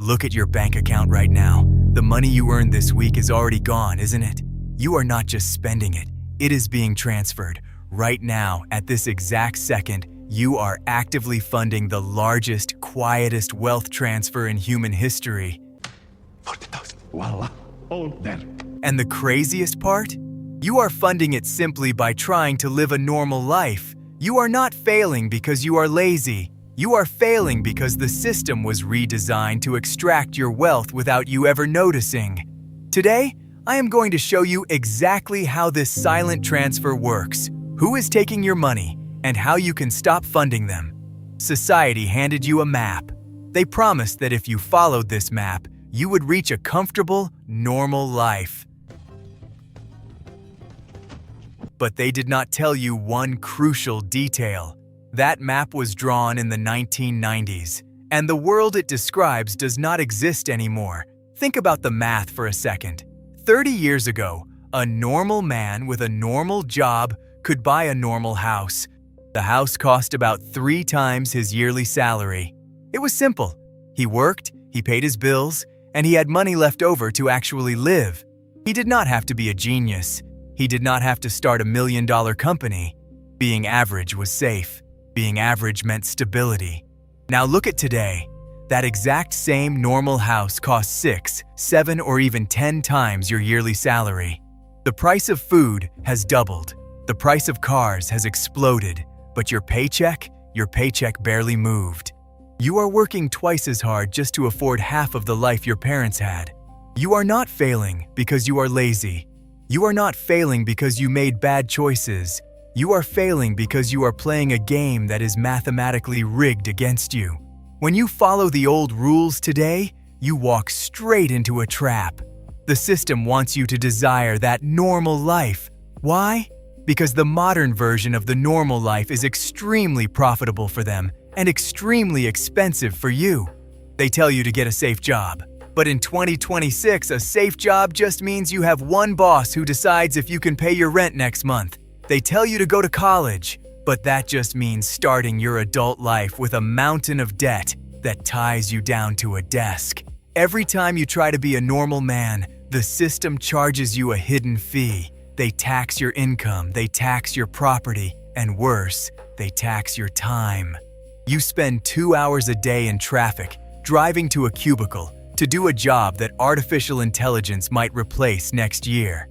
Look at your bank account right now. The money you earned this week is already gone, isn't it? You are not just spending it. It is being transferred. Right now, at this exact second, you are actively funding the largest, quietest wealth transfer in human history. 40,000. Voila. All there. And the craziest part? You are funding it simply by trying to live a normal life. You are not failing because you are lazy. You are failing because the system was redesigned to extract your wealth without you ever noticing. Today, I am going to show you exactly how this silent transfer works, who is taking your money, and how you can stop funding them. Society handed you a map. They promised that if you followed this map, you would reach a comfortable, normal life. But they did not tell you one crucial detail. That map was drawn in the 1990s, and the world it describes does not exist anymore. Think about the math for a second. 30 years ago, a normal man with a normal job could buy a normal house. The house cost about 3 times his yearly salary. It was simple. He worked, he paid his bills, and he had money left over to actually live. He did not have to be a genius. He did not have to start a $1 million company. Being average was safe. Being average meant stability. Now look at today. That exact same normal house costs 6, 7, or even 10 times your yearly salary. The price of food has doubled. The price of cars has exploded. But your paycheck barely moved. You are working twice as hard just to afford half of the life your parents had. You are not failing because you are lazy. You are not failing because you made bad choices. You are failing because you are playing a game that is mathematically rigged against you. When you follow the old rules today, you walk straight into a trap. The system wants you to desire that normal life. Why? Because the modern version of the normal life is extremely profitable for them and extremely expensive for you. They tell you to get a safe job. But in 2026, a safe job just means you have one boss who decides if you can pay your rent next month. They tell you to go to college, but that just means starting your adult life with a mountain of debt that ties you down to a desk. Every time you try to be a normal man, the system charges you a hidden fee. They tax your income, they tax your property, and worse, they tax your time. You spend 2 hours a day in traffic, driving to a cubicle, to do a job that artificial intelligence might replace next year.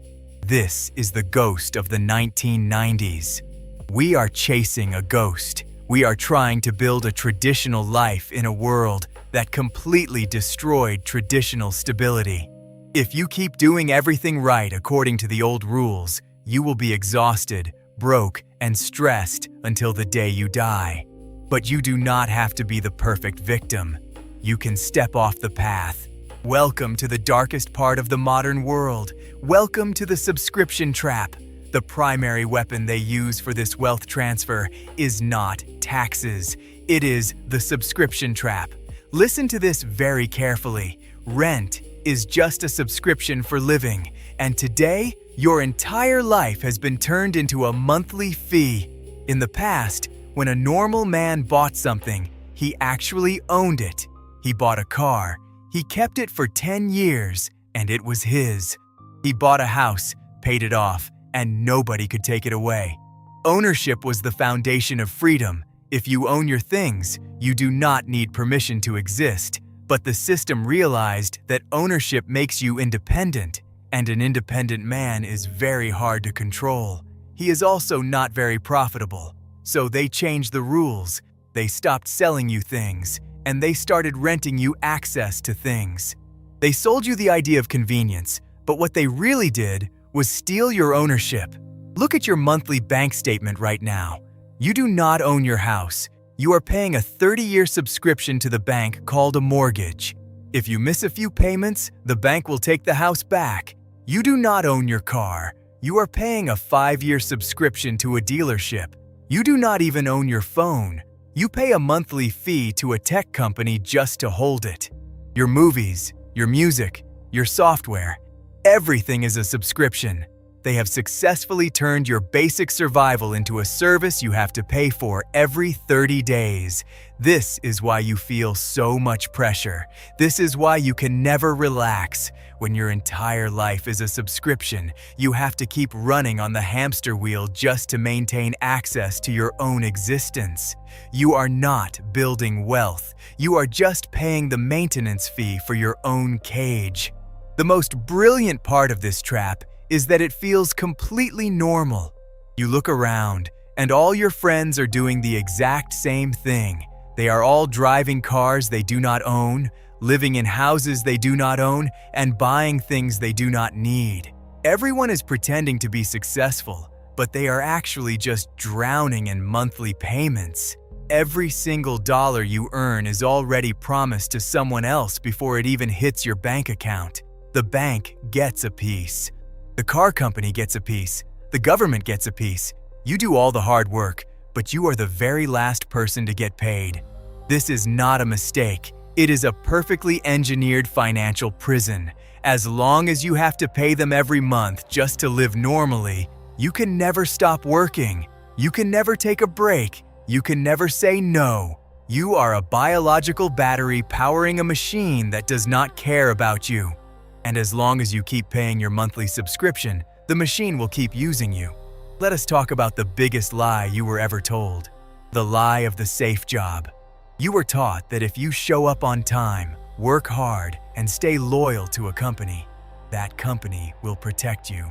This is the ghost of the 1990s. We are chasing a ghost. We are trying to build a traditional life in a world that completely destroyed traditional stability. If you keep doing everything right according to the old rules, you will be exhausted, broke, and stressed until the day you die. But you do not have to be the perfect victim. You can step off the path. Welcome to the darkest part of the modern world. Welcome to the subscription trap. The primary weapon they use for this wealth transfer is not taxes. It is the subscription trap. Listen to this very carefully. Rent is just a subscription for living, and today, your entire life has been turned into a monthly fee. In the past, when a normal man bought something, he actually owned it. He bought a car. He kept it for 10 years, and it was his. He bought a house, paid it off, and nobody could take it away. Ownership was the foundation of freedom. If you own your things, you do not need permission to exist. But the system realized that ownership makes you independent, and an independent man is very hard to control. He is also not very profitable. So they changed the rules. They stopped selling you things, and they started renting you access to things. They sold you the idea of convenience, but what they really did was steal your ownership. Look at your monthly bank statement right now. You do not own your house. You are paying a 30-year subscription to the bank called a mortgage. If you miss a few payments, the bank will take the house back. You do not own your car. You are paying a 5-year subscription to a dealership. You do not even own your phone. You pay a monthly fee to a tech company just to hold it. Your movies, your music, your software, everything is a subscription. They have successfully turned your basic survival into a service you have to pay for every 30 days. This is why you feel so much pressure. This is why you can never relax. When your entire life is a subscription, you have to keep running on the hamster wheel just to maintain access to your own existence. You are not building wealth. You are just paying the maintenance fee for your own cage. The most brilliant part of this trap is that it feels completely normal. You look around, and all your friends are doing the exact same thing. They are all driving cars they do not own, living in houses they do not own, and buying things they do not need. Everyone is pretending to be successful, but they are actually just drowning in monthly payments. Every single dollar you earn is already promised to someone else before it even hits your bank account. The bank gets a piece. The car company gets a piece. The government gets a piece. You do all the hard work, but you are the very last person to get paid. This is not a mistake. It is a perfectly engineered financial prison. As long as you have to pay them every month just to live normally, you can never stop working. You can never take a break. You can never say no. You are a biological battery powering a machine that does not care about you. And as long as you keep paying your monthly subscription, the machine will keep using you. Let us talk about the biggest lie you were ever told. The lie of the safe job. You were taught that if you show up on time, work hard, and stay loyal to a company, that company will protect you.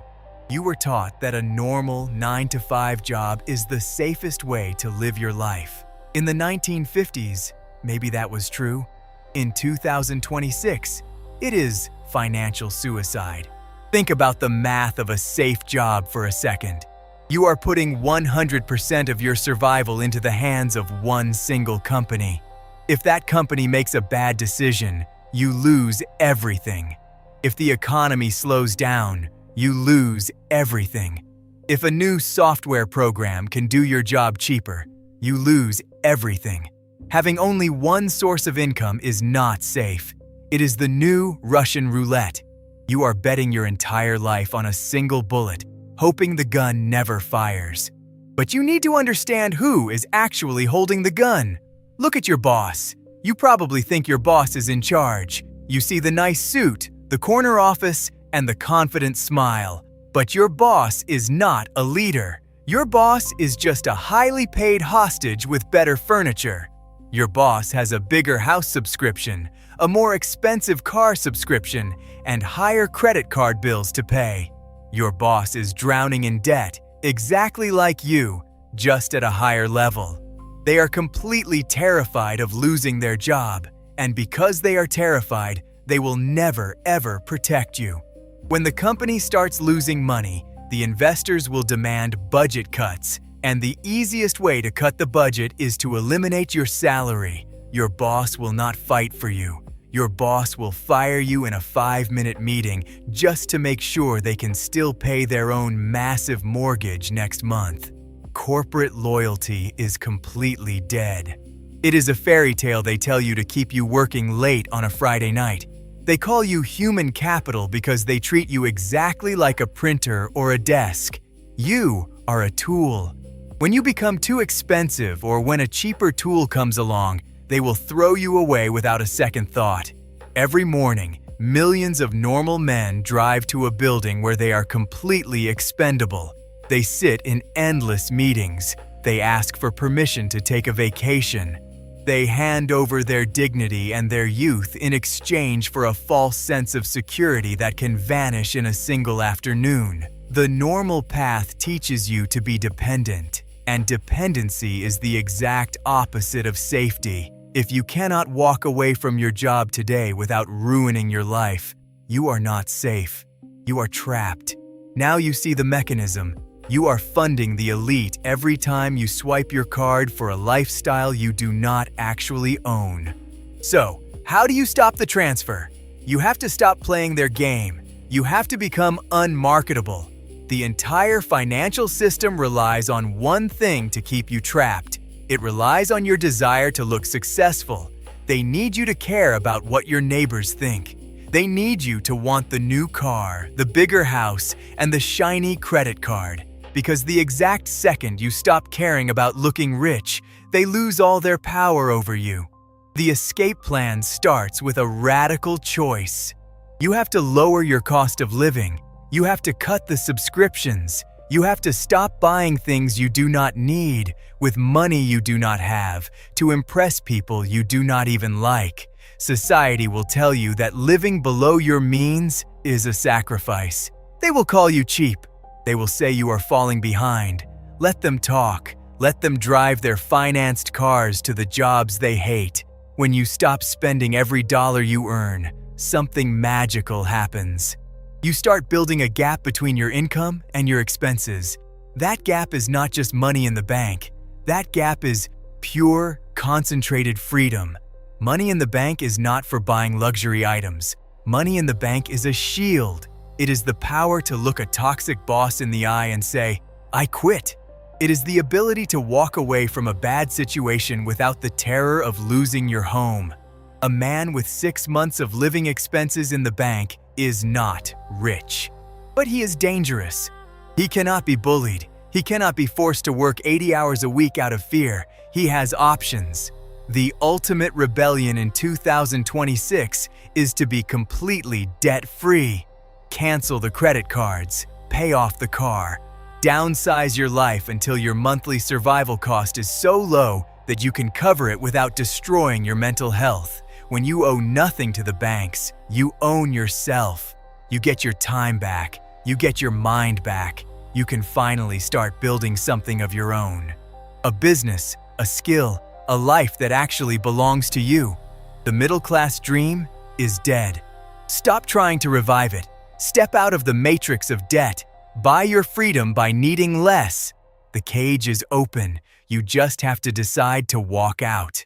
You were taught that a normal 9-to-5 job is the safest way to live your life. In the 1950s, maybe that was true. In 2026, it is financial suicide. Think about the math of a safe job for a second. You are putting 100% of your survival into the hands of one single company. If that company makes a bad decision, you lose everything. If the economy slows down, you lose everything. If a new software program can do your job cheaper, you lose everything. Having only one source of income is not safe. It is the new Russian roulette. You are betting your entire life on a single bullet, hoping the gun never fires. But you need to understand who is actually holding the gun. Look at your boss. You probably think your boss is in charge. You see the nice suit, the corner office, and the confident smile. But your boss is not a leader. Your boss is just a highly paid hostage with better furniture. Your boss has a bigger house subscription, a more expensive car subscription, and higher credit card bills to pay. Your boss is drowning in debt, exactly like you, just at a higher level. They are completely terrified of losing their job, and because they are terrified, they will never ever protect you. When the company starts losing money, the investors will demand budget cuts, and the easiest way to cut the budget is to eliminate your salary. Your boss will not fight for you. Your boss will fire you in a 5-minute meeting just to make sure they can still pay their own massive mortgage next month. Corporate loyalty is completely dead. It is a fairy tale they tell you to keep you working late on a Friday night. They call you human capital because they treat you exactly like a printer or a desk. You are a tool. When you become too expensive or when a cheaper tool comes along, they will throw you away without a second thought. Every morning, millions of normal men drive to a building where they are completely expendable. They sit in endless meetings. They ask for permission to take a vacation. They hand over their dignity and their youth in exchange for a false sense of security that can vanish in a single afternoon. The normal path teaches you to be dependent, and dependency is the exact opposite of safety. If you cannot walk away from your job today without ruining your life, you are not safe. You are trapped. Now you see the mechanism. You are funding the elite every time you swipe your card for a lifestyle you do not actually own. So, how do you stop the transfer? You have to stop playing their game. You have to become unmarketable. The entire financial system relies on one thing to keep you trapped. It relies on your desire to look successful. They need you to care about what your neighbors think. They need you to want the new car, the bigger house, and the shiny credit card. Because the exact second you stop caring about looking rich, they lose all their power over you. The escape plan starts with a radical choice. You have to lower your cost of living. You have to cut the subscriptions. You have to stop buying things you do not need with money you do not have to impress people you do not even like. Society will tell you that living below your means is a sacrifice. They will call you cheap. They will say you are falling behind. Let them talk. Let them drive their financed cars to the jobs they hate. When you stop spending every dollar you earn, something magical happens. You start building a gap between your income and your expenses. That gap is not just money in the bank. That gap is pure, concentrated freedom. Money in the bank is not for buying luxury items. Money in the bank is a shield. It is the power to look a toxic boss in the eye and say, "I quit." It is the ability to walk away from a bad situation without the terror of losing your home. A man with 6 months of living expenses in the bank is not rich. But he is dangerous. He cannot be bullied. He cannot be forced to work 80 hours a week out of fear. He has options. The ultimate rebellion in 2026 is to be completely debt-free. Cancel the credit cards. Pay off the car. Downsize your life until your monthly survival cost is so low that you can cover it without destroying your mental health. When you owe nothing to the banks, you own yourself. You get your time back. You get your mind back. You can finally start building something of your own. A business, a skill, a life that actually belongs to you. The middle-class dream is dead. Stop trying to revive it. Step out of the matrix of debt. Buy your freedom by needing less. The cage is open. You just have to decide to walk out.